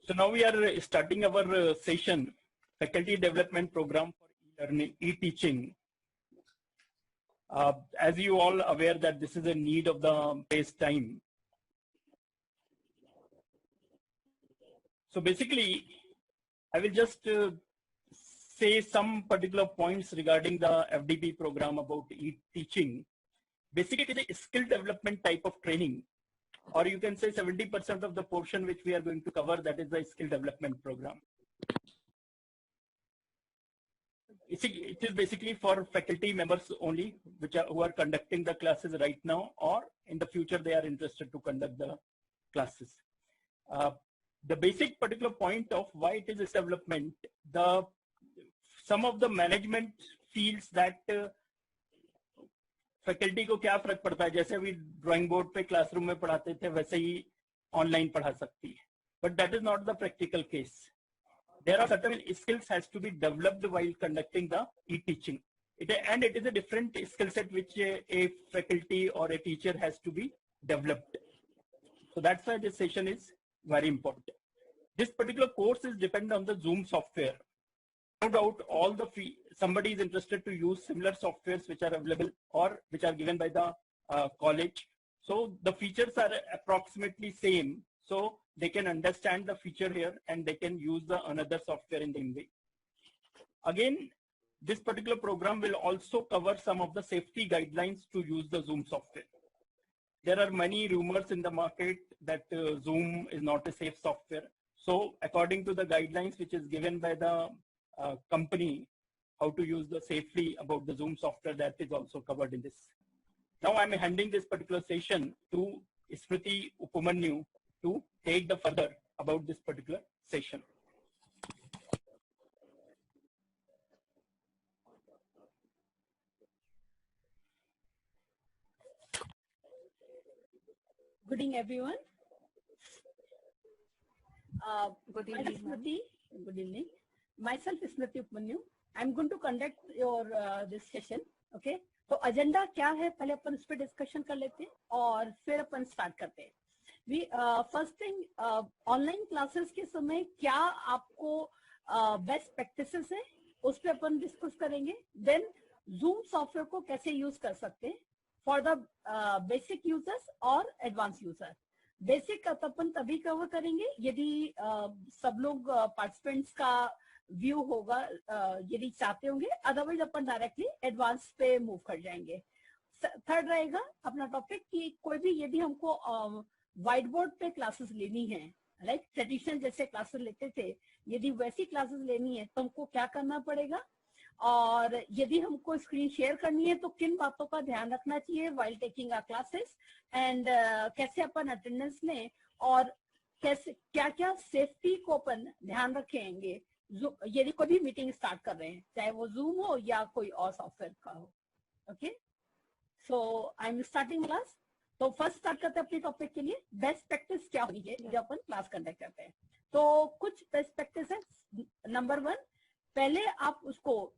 So now we are starting our session, Faculty Development Program for e-learning, e-teaching. As you all aware that this is a need of the base time. So basically, I will just say some particular points regarding the FDP program about e-teaching. Basically, it is a skill development type of training, or you can say 70% of the portion which we are going to cover, that is the skill development program. It is basically for faculty members only, who are conducting the classes right now, or in the future they are interested to conduct the classes. The basic particular point of why it is a development, some of the management feels that faculty को क्या फर्क पड़ता है, जैसे अभी drawing board पे classroom में पढ़ाते थे वैसे ही ऑनलाइन पढ़ा सकती है, but that is not the practical case. There are certain skills has to be developed while conducting the e-teaching, and it is a different skill set which a faculty or a teacher has to be developed. So that's why this session is very important. This particular course is dependent on the Zoom software. No doubt all the somebody is interested to use similar softwares which are available or which are given by the college. So the features are approximately same. So they can understand the feature here and they can use the another software in the same way. Again, this particular program will also cover some of the safety guidelines to use the Zoom software. There are many rumors in the market that Zoom is not a safe software. So according to the guidelines which is given by the company, how to use the safely about the Zoom software, that is also covered in this. Now I'm handing this particular session to Smriti Upamanyu to take the further about this particular session. Good evening, everyone. Good evening. Good evening. Myself is Smriti Upamanyu. I'm going to conduct your this session. Okay. तो agenda क्या है, पहले अपन उस पर discussion कर लेते हैं और फिर अपन start करते हैं. We first thing, online classes के समय क्या आपको best practices है, उस पर अपन discuss करेंगे. Then Zoom software को कैसे use कर सकते हैं for the basic users और advanced user. Basic का अपन तभी cover करेंगे यदि सब लोग participants का व्यू होगा, यदि चाहते होंगे, अदरवाइज अपन डायरेक्टली एडवांस पे मूव कर जाएंगे. थर्ड रहेगा अपना टॉपिक कि कोई भी यदि हमको व्हाइट बोर्ड पे क्लासेस लेनी है, लाइक ट्रेडिशनल जैसे क्लासेस लेते थे, यदि वैसी क्लासेस लेनी है तो हमको क्या करना पड़ेगा, और यदि हमको स्क्रीन शेयर करनी है तो किन बातों का ध्यान रखना चाहिए while taking our classes, and कैसे अपन अटेंडेंस लें और कैसे क्या क्या सेफ्टी को अपन ध्यान रखेंगे यदि कोई भी मीटिंग स्टार्ट कर रहे हैं, चाहे वो जूम हो या कोई और सॉफ्टवेयर का हो. Okay, so I am starting class. तो फर्स्ट स्टार्ट करते हैं अपने टॉपिक के लिए, बेस्ट प्रैक्टिस क्या होनी है जब अपन क्लास कंडक्ट करते हैं. तो कुछ बेस्ट प्रैक्टिस है. नंबर 1, पहले आप उसको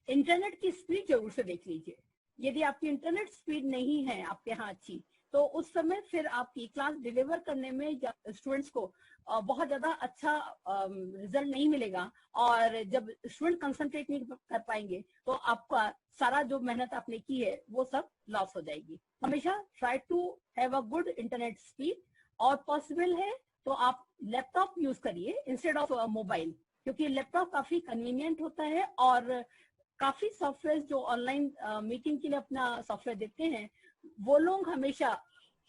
इंटरनेट की स्पीड जरूर से देख लीजिए. यदि आपकी इंटरनेट स्पीड नहीं है आपके यहाँ अच्छी, तो उस समय फिर आपकी क्लास डिलीवर करने में स्टूडेंट्स को बहुत ज्यादा अच्छा रिजल्ट नहीं मिलेगा, और जब स्टूडेंट कंसंट्रेट नहीं कर पाएंगे तो आपका सारा जो मेहनत आपने की है वो सब लॉस हो जाएगी. हमेशा try to have a good internet speed, और पॉसिबल है तो आप लैपटॉप यूज करिए इंस्टेड ऑफ मोबाइल, क्योंकि लैपटॉप काफी कन्वीनियंट होता है, और काफी सॉफ्टवेयर जो ऑनलाइन मीटिंग के लिए अपना सॉफ्टवेयर देते हैं वो लोग हमेशा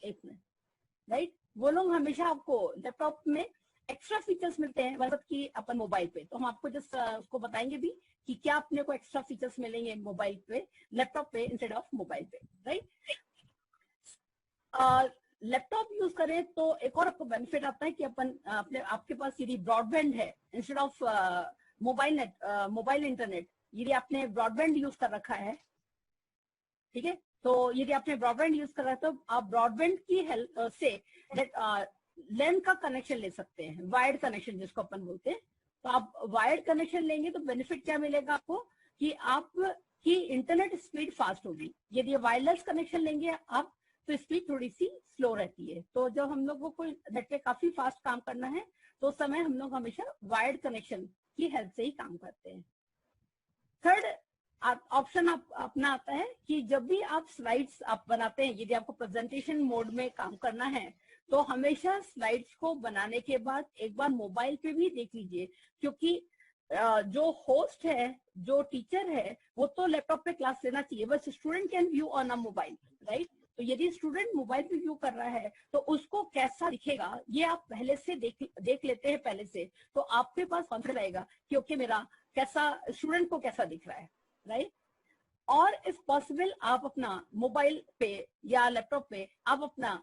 राइट वो लोग हमेशा आपको लैपटॉप में एक्स्ट्रा फीचर्स मिलते हैं मतलब कि अपन मोबाइल पे. तो हम आपको जस्ट उसको बताएंगे भी कि क्या अपने को एक्स्ट्रा फीचर्स मिलेंगे मोबाइल पे, लैपटॉप पे इंस्टेड ऑफ मोबाइल पे, राइट. लैपटॉप यूज करें तो एक और आपको बेनिफिट आता है कि अपन आपके पास यदि ब्रॉडबैंड है इंस्टेड ऑफ मोबाइल इंटरनेट, यदि आपने ब्रॉडबैंड यूज कर रखा है, ठीक है, तो यदि आपने ब्रॉडबैंड यूज कर रहा है तो आप ब्रॉडबैंड की हेल्प से लैन का कनेक्शन ले सकते हैं, वायर्ड कनेक्शन जिसको अपन बोलते हैं. तो आप वायर्ड कनेक्शन लेंगे तो बेनिफिट क्या मिलेगा आपको कि आपकी इंटरनेट स्पीड फास्ट होगी. यदि वायरलेस कनेक्शन लेंगे आप तो स्पीड थोड़ी सी स्लो रहती है. तो जब हम लोगों को नेट पे काफी फास्ट काम करना है तो उस समय हम लोग हमेशा वायर्ड कनेक्शन की हेल्प से ही काम करते हैं। थर्ड ऑप्शन आप अपना आता है कि जब भी आप स्लाइड्स आप बनाते हैं, यदि आपको प्रेजेंटेशन मोड में काम करना है तो हमेशा स्लाइड्स को बनाने के बाद एक बार मोबाइल पे भी देख लीजिए, क्योंकि जो होस्ट है, जो टीचर है, वो तो लैपटॉप पे क्लास लेना चाहिए, बस student can view on a mobile, right. तो यदि स्टूडेंट मोबाइल पे व्यू कर रहा है तो उसको कैसा दिखेगा ये आप पहले से देख लेते हैं पहले से, तो आपके पास कॉन्फिडेंस आएगा कि ओके मेरा कैसा स्टूडेंट को कैसा दिख रहा है, राइट। और इफ पॉसिबल आप अपना मोबाइल पे या लैपटॉप पे आप अपना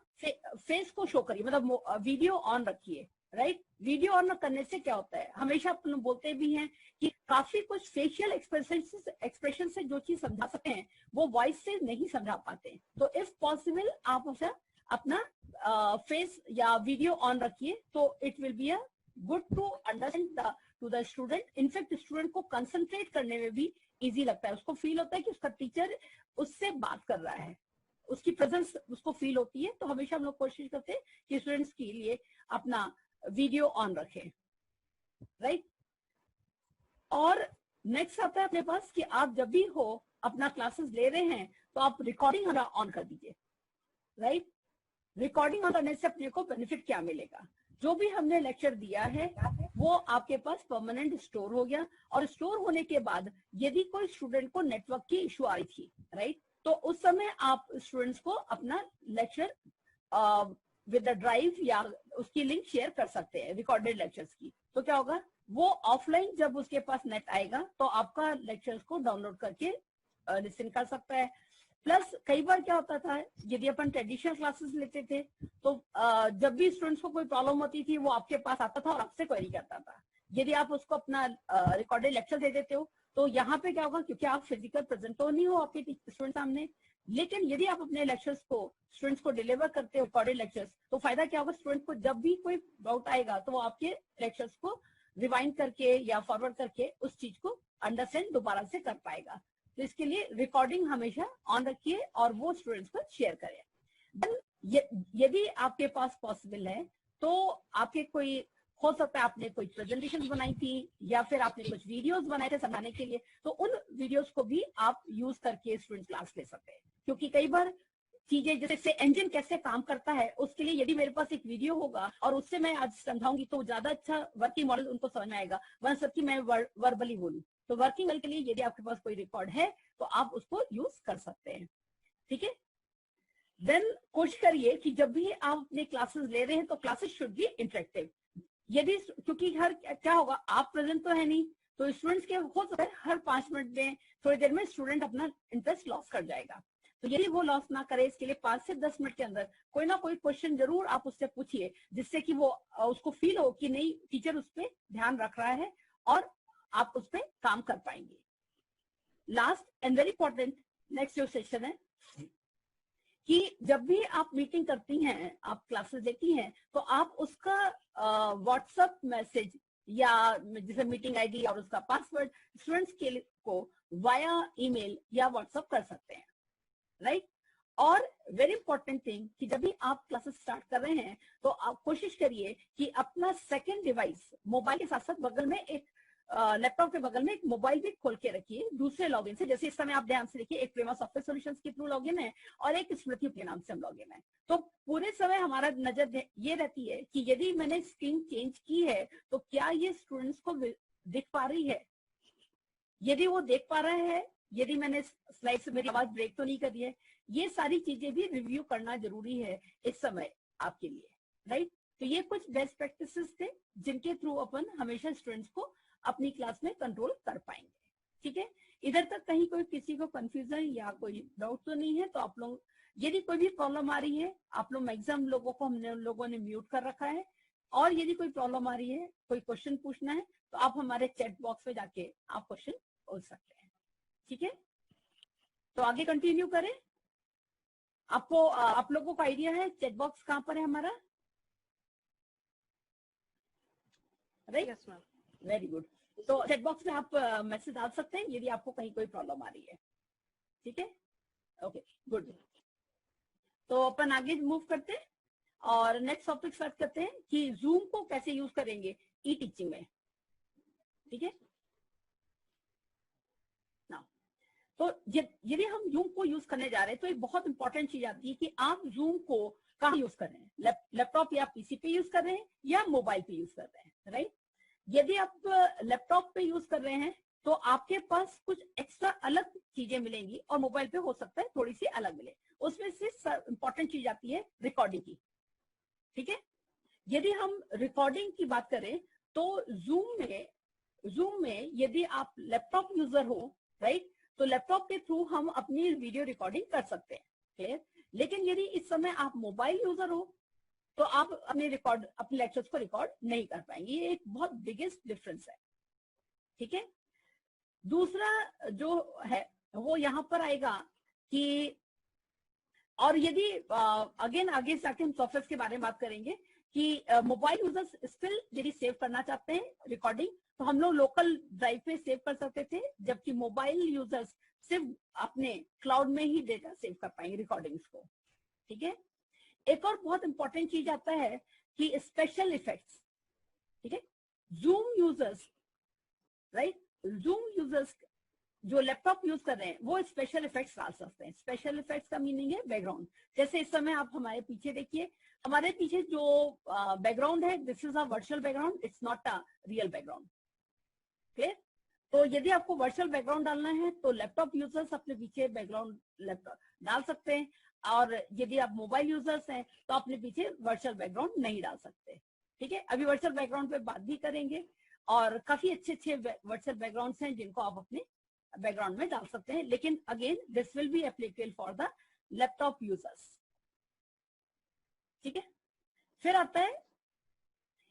फेस को शो करिए, मतलब वीडियो ऑन रखिए, राइट। वीडियो ऑन करने से क्या होता है, हमेशा अपन बोलते भी हैं कि काफी कुछ फेशियल एक्सप्रेशन से जो चीज समझा सकते हैं वो वॉइस से नहीं समझा पाते। तो इफ पॉसिबल आप अपना फेस या वीडियो ऑन रखिए, तो it will be a good to understand to the student. In fact student को कंसंट्रेट करने में भी इजी लगता है, उसको फील होता है कि उसका टीचर उससे बात कर रहा है, उसकी प्रेजेंस उसको फील होती है। तो हमेशा हम लोग कोशिश करते हैं कि स्टूडेंट्स के लिए अपना वीडियो ऑन रखें, राइट। और नेक्स्ट आता है अपने पास कि आप जब भी हो अपना क्लासेस ले रहे हैं तो आप रिकॉर्डिंग ऑन कर दीजिए, राइट। रिकॉर्डिंग ऑन करने से अपने को बेनिफिट क्या मिलेगा, जो भी हमने लेक्चर दिया है वो आपके पास परमानेंट स्टोर हो गया, और स्टोर होने के बाद यदि कोई स्टूडेंट को नेटवर्क की इश्यू आ रही थी, राइट, तो उस समय आप स्टूडेंट्स को अपना लेक्चर विद द ड्राइव या उसकी लिंक शेयर कर सकते हैं रिकॉर्डेड लेक्चर्स की। तो क्या होगा, वो ऑफलाइन जब उसके पास नेट आएगा तो आपका लेक्चर्स को डाउनलोड करके लिसन कर सकता है। प्लस कई बार क्या होता था, यदि अपन ट्रेडिशनल क्लासेस लेते थे तो जब भी स्टूडेंट्स को कोई प्रॉब्लम होती थी वो आपके पास आता था और आपसे क्वेरी करता था। यदि आप उसको अपना रिकॉर्डेड लेक्चर दे देते हो तो यहाँ पे क्या होगा, क्योंकि आप फिजिकल प्रेजेंट तो नहीं हो आपके स्टूडेंट सामने, लेकिन यदि आप अपने लेक्चर्स को स्टूडेंट्स को डिलीवर करते हो रिकॉर्डेड लेक्चर्स, तो फायदा क्या होगा, स्टूडेंट को जब भी कोई डाउट आएगा तो वो आपके लेक्चर्स को रिवाइंड करके या फॉरवर्ड करके उस चीज को अंडरस्टैंड दोबारा से कर पाएगा। तो इसके लिए रिकॉर्डिंग हमेशा ऑन रखिए और वो स्टूडेंट्स को शेयर करें। यदि आपके पास पॉसिबल है तो आपके कोई हो सकता है आपने कोई प्रेजेंटेशन बनाई थी या फिर आपने कुछ वीडियोस बनाए थे समझाने के लिए, तो उन वीडियोस को भी आप यूज करके स्टूडेंट क्लास ले सकते हैं। क्योंकि कई बार चीजें जैसे इंजन कैसे काम करता है उसके लिए यदि मेरे पास एक वीडियो होगा और उससे मैं आज समझाऊंगी तो ज्यादा अच्छा वर्किंग मॉडल उनको समझ में आएगा, वरना सबकी मैं वर्बली बोलूं। तो वर्किंग के लिए यदि आपके पास कोई रिकॉर्ड है तो आप उसको यूज कर सकते हैं, ठीक है। देन कोशिश करिए कि जब भी आप अपने क्लासेस ले रहे हैं तो क्लासेस शुड बी इंटरेक्टिव। यदि क्योंकि हर क्या होगा, आप प्रेजेंट तो है नहीं, तो स्टूडेंट्स के हो सकता है हर 5 मिनट में थोड़ी देर में स्टूडेंट अपना इंटरेस्ट लॉस कर जाएगा। तो यदि वो लॉस ना करे, इसके लिए 5 से 10 मिनट के अंदर कोई ना कोई क्वेश्चन जरूर आप उससे पूछिए, जिससे कि वो उसको फील हो कि नहीं टीचर उस पर ध्यान रख रहा है और आप उस पर काम कर पाएंगे। Last and very important next जो सेशन है कि जब भी आप मीटिंग करती हैं, आप क्लासेस लेती हैं, तो आप उसका व्हाट्सएप मैसेज या जैसे मीटिंग आईडी और उसका पासवर्ड स्टूडेंट्स के को वाया ईमेल या व्हाट्सएप कर सकते हैं, राइट। और वेरी इंपॉर्टेंट थिंग कि जब भी आप क्लासेस स्टार्ट कर रहे हैं तो आप कोशिश करिए कि अपना सेकंड डिवाइस मोबाइल के साथ साथ बगल में एक लैपटॉप के बगल में एक मोबाइल भी खोल के रखिए दूसरे लॉगिन से। जैसे इस समय आप ध्यान से देखिए, एक प्रेमा सॉफ्टवेयर सॉल्यूशंस के थ्रू लॉगिन है और एक स्मृति के नाम से हम लॉगिन है। तो पूरे समय हमारा नजर ये रहती है कि यदि मैंने स्क्रीन चेंज की है तो क्या ये स्टूडेंट्स को दिख पा रही है। यदि वो देख पा रहा है, यदि मैंने स्लाइड से मेरी आवाज ब्रेक तो नहीं करी है, ये सारी चीजें भी रिव्यू करना जरूरी है इस समय आपके लिए, राइट। तो ये कुछ बेस्ट प्रैक्टिसेस थे जिनके थ्रू अपन हमेशा स्टूडेंट्स को अपनी क्लास में कंट्रोल कर पाएंगे, ठीक है। इधर तक कहीं कोई किसी को कंफ्यूजन या कोई डाउट तो नहीं है, तो आप लोग यदि कोई भी प्रॉब्लम आ रही है, आप लोग मैक्सिमम लोगों को हमने लोगों ने म्यूट कर रखा है, और यदि कोई प्रॉब्लम आ रही है, कोई क्वेश्चन पूछना है तो आप हमारे चैट बॉक्स में जाके आप क्वेश्चन पूछ सकते हैं, ठीक है। तो आगे कंटिन्यू करें। आपको आप लोगों को आइडिया है चैट बॉक्स कहाँ पर है हमारा, right? Yes ma'am. Very good. तो चैट बॉक्स में आप मैसेज डाल सकते हैं यदि आपको कहीं कोई प्रॉब्लम आ रही है, ठीक है। Okay good. तो अपन आगे मूव करते हैं और नेक्स्ट टॉपिक स्टार्ट करते हैं कि जूम को कैसे यूज करेंगे ई टीचिंग में। ठीक है ना। तो यदि हम जूम को यूज करने जा रहे हैं तो एक बहुत इंपॉर्टेंट चीज आती है कि आप जूम को कहाँ यूज कर रहे हैं, लैपटॉप या पीसी पे यूज कर रहे हैं या मोबाइल पे यूज कर रहे हैं, राइट। यदि आप लैपटॉप पे यूज कर रहे हैं तो आपके पास कुछ एक्स्ट्रा अलग चीजें मिलेंगी और मोबाइल पे हो सकता है थोड़ी सी अलग मिले। उसमें से इंपॉर्टेंट चीज आती है रिकॉर्डिंग की। ठीक है, यदि हम रिकॉर्डिंग की बात करें तो जूम में यदि आप लैपटॉप यूजर हो, राइट, तो लैपटॉप के थ्रू हम अपनी वीडियो रिकॉर्डिंग कर सकते हैं, क्लियर। लेकिन यदि इस समय आप मोबाइल यूजर हो तो आप अपने लेक्चर्स को रिकॉर्ड नहीं कर पाएंगे। ये एक बहुत बिगेस्ट डिफरेंस है। ठीक है, दूसरा जो है वो यहाँ पर आएगा कि, और यदि अगेन आगे जाके हम सॉफ्टवेयर के बारे में बात करेंगे कि मोबाइल यूजर्स स्टिल यदि सेव करना चाहते हैं रिकॉर्डिंग तो हम लोग लोकल ड्राइव पे सेव कर सकते थे, जबकि मोबाइल यूजर्स सिर्फ अपने क्लाउड में ही डेटा सेव कर पाएंगे रिकॉर्डिंग्स को। ठीक है, एक और बहुत इंपॉर्टेंट चीज आता है कि स्पेशल इफेक्ट्स। ठीक है, zoom users, right, zoom users जो लैपटॉप यूज कर रहे हैं वो स्पेशल इफेक्ट्स डाल सकते हैं। स्पेशल इफेक्ट्स का मीनिंग है बैकग्राउंड। जैसे इस समय आप हमारे पीछे देखिए, हमारे पीछे जो बैकग्राउंड है this is a virtual background, it's not a real background. Clear. तो यदि आपको वर्चुअल बैकग्राउंड डालना है तो लैपटॉप यूजर्स अपने पीछे बैकग्राउंड लैपटॉप डाल सकते हैं, और यदि आप मोबाइल यूजर्स हैं तो अपने पीछे वर्चुअल बैकग्राउंड नहीं डाल सकते। ठीक है, अभी वर्चुअल बैकग्राउंड पे बात भी करेंगे, और काफी अच्छे वर्चुअल बैकग्राउंड्स हैं जिनको आप अपने बैकग्राउंड में डाल सकते हैं, लेकिन again this will be applicable for the laptop users. ठीक है, फिर आता है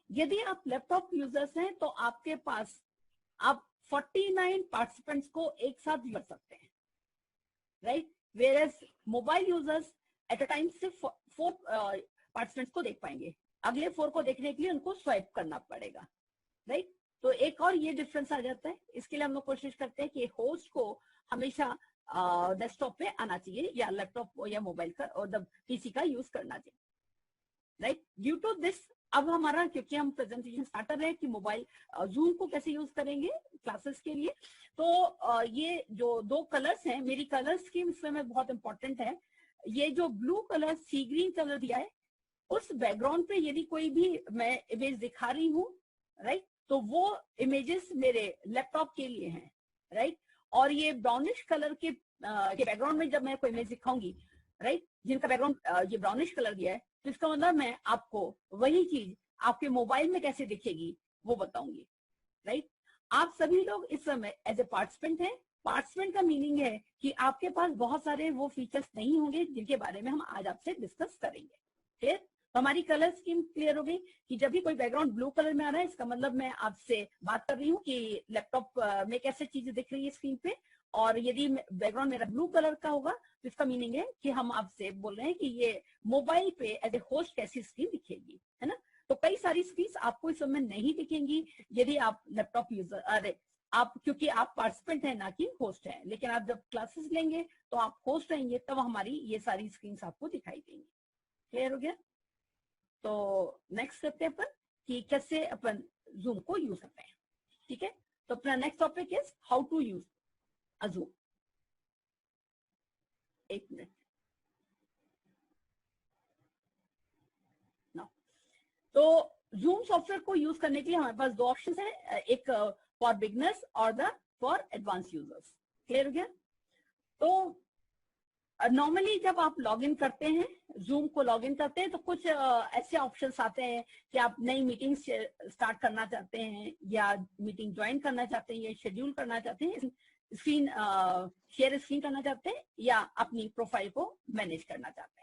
यदि आप लैपटॉप यूजर्स हैं तो आपके पास आप 49 पार्टिसिपेंट्स को एक साथ कर सकते हैं, right, whereas mobile users at a time सिर्फ 4 पार्टिसिपेंट्स को देख पाएंगे, अगले 4 को देखने के लिए उनको स्वाइप करना पड़ेगा, राइट। तो एक और ये डिफरेंस आ जाता है। इसके लिए हम लोग कोशिश करते हैं कि होस्ट को हमेशा डेस्कटॉप पे आना चाहिए या लैपटॉप या मोबाइल का और पीसी का यूज करना चाहिए, राइट। ड्यू टू दिस अब हमारा, क्योंकि हम प्रेजेंटेशन स्टार्ट कर रहे हैं कि मोबाइल जूम को कैसे यूज करेंगे क्लासेस के लिए, तो ये जो 2 कलर्स हैं, मेरी कलर स्कीम इसमें बहुत इंपॉर्टेंट है। ये जो ब्लू कलर सी ग्रीन कलर दिया है, उस बैकग्राउंड पे यदि कोई भी मैं इमेज दिखा रही हूँ, राइट, तो वो इमेजेस मेरे लैपटॉप के लिए हैं, राइट। और ये ब्राउनिश कलर के बैकग्राउंड में जब मैं कोई इमेज दिखाऊंगी, राइट, जिनका बैकग्राउंड ये ब्राउनिश कलर दिया है, तो इसका मतलब मैं आपको वही चीज आपके मोबाइल में कैसे दिखेगी वो बताऊंगी, राइट। आप सभी लोग इस समय एज ए पार्टिसिपेंट हैं। पार्टिसिपेंट का मीनिंग है कि आपके पास बहुत सारे वो फीचर्स नहीं होंगे जिनके बारे में हम आज आपसे डिस्कस करेंगे। फिर तो हमारी कलर स्कीम क्लियर हो गई कि जब भी कोई बैकग्राउंड ब्लू कलर में आ रहा है, इसका मतलब मैं आपसे बात कर रही हूँ कि लैपटॉप में कैसे चीजें दिख रही है स्क्रीन पे, और यदि बैकग्राउंड मेरा ब्लू कलर का होगा तो इसका मीनिंग है कि हम आपसे बोल रहे हैं कि ये मोबाइल पे एज ए होस्ट कैसी स्क्रीन दिखेगी, है ना। तो कई सारी स्क्रीन आपको इस समय नहीं दिखेंगी यदि आप लैपटॉप यूजर, अरे आप, क्योंकि आप पार्टिसिपेंट हैं ना कि होस्ट हैं, लेकिन आप जब क्लासेस लेंगे तो आप होस्ट रहेंगे, तब हमारी ये सारी स्क्रीन आपको दिखाई देंगी। क्लियर हो गया। तो नेक्स्ट करते हैं अपन कि कैसे अपन जूम को यूज करते हैं। ठीक है, तो अपना next topic is how to use a zoom. एक मिनट ना। तो जूम सॉफ्टवेयर को यूज करने के लिए हमारे पास 2 ऑप्शन है, एक फॉर बिगनर्स और the for advance users. Clear हो गया। तो नॉर्मली जब आप लॉगिन करते हैं, जूम को लॉगिन करते हैं, तो कुछ ऐसे ऑप्शंस आते हैं कि आप नई मीटिंग स्टार्ट करना चाहते हैं या मीटिंग ज्वाइन करना चाहते हैं या शेड्यूल करना चाहते हैं, स्क्रीन शेयर स्क्रीन करना चाहते हैं या अपनी प्रोफाइल को मैनेज करना चाहते हैं।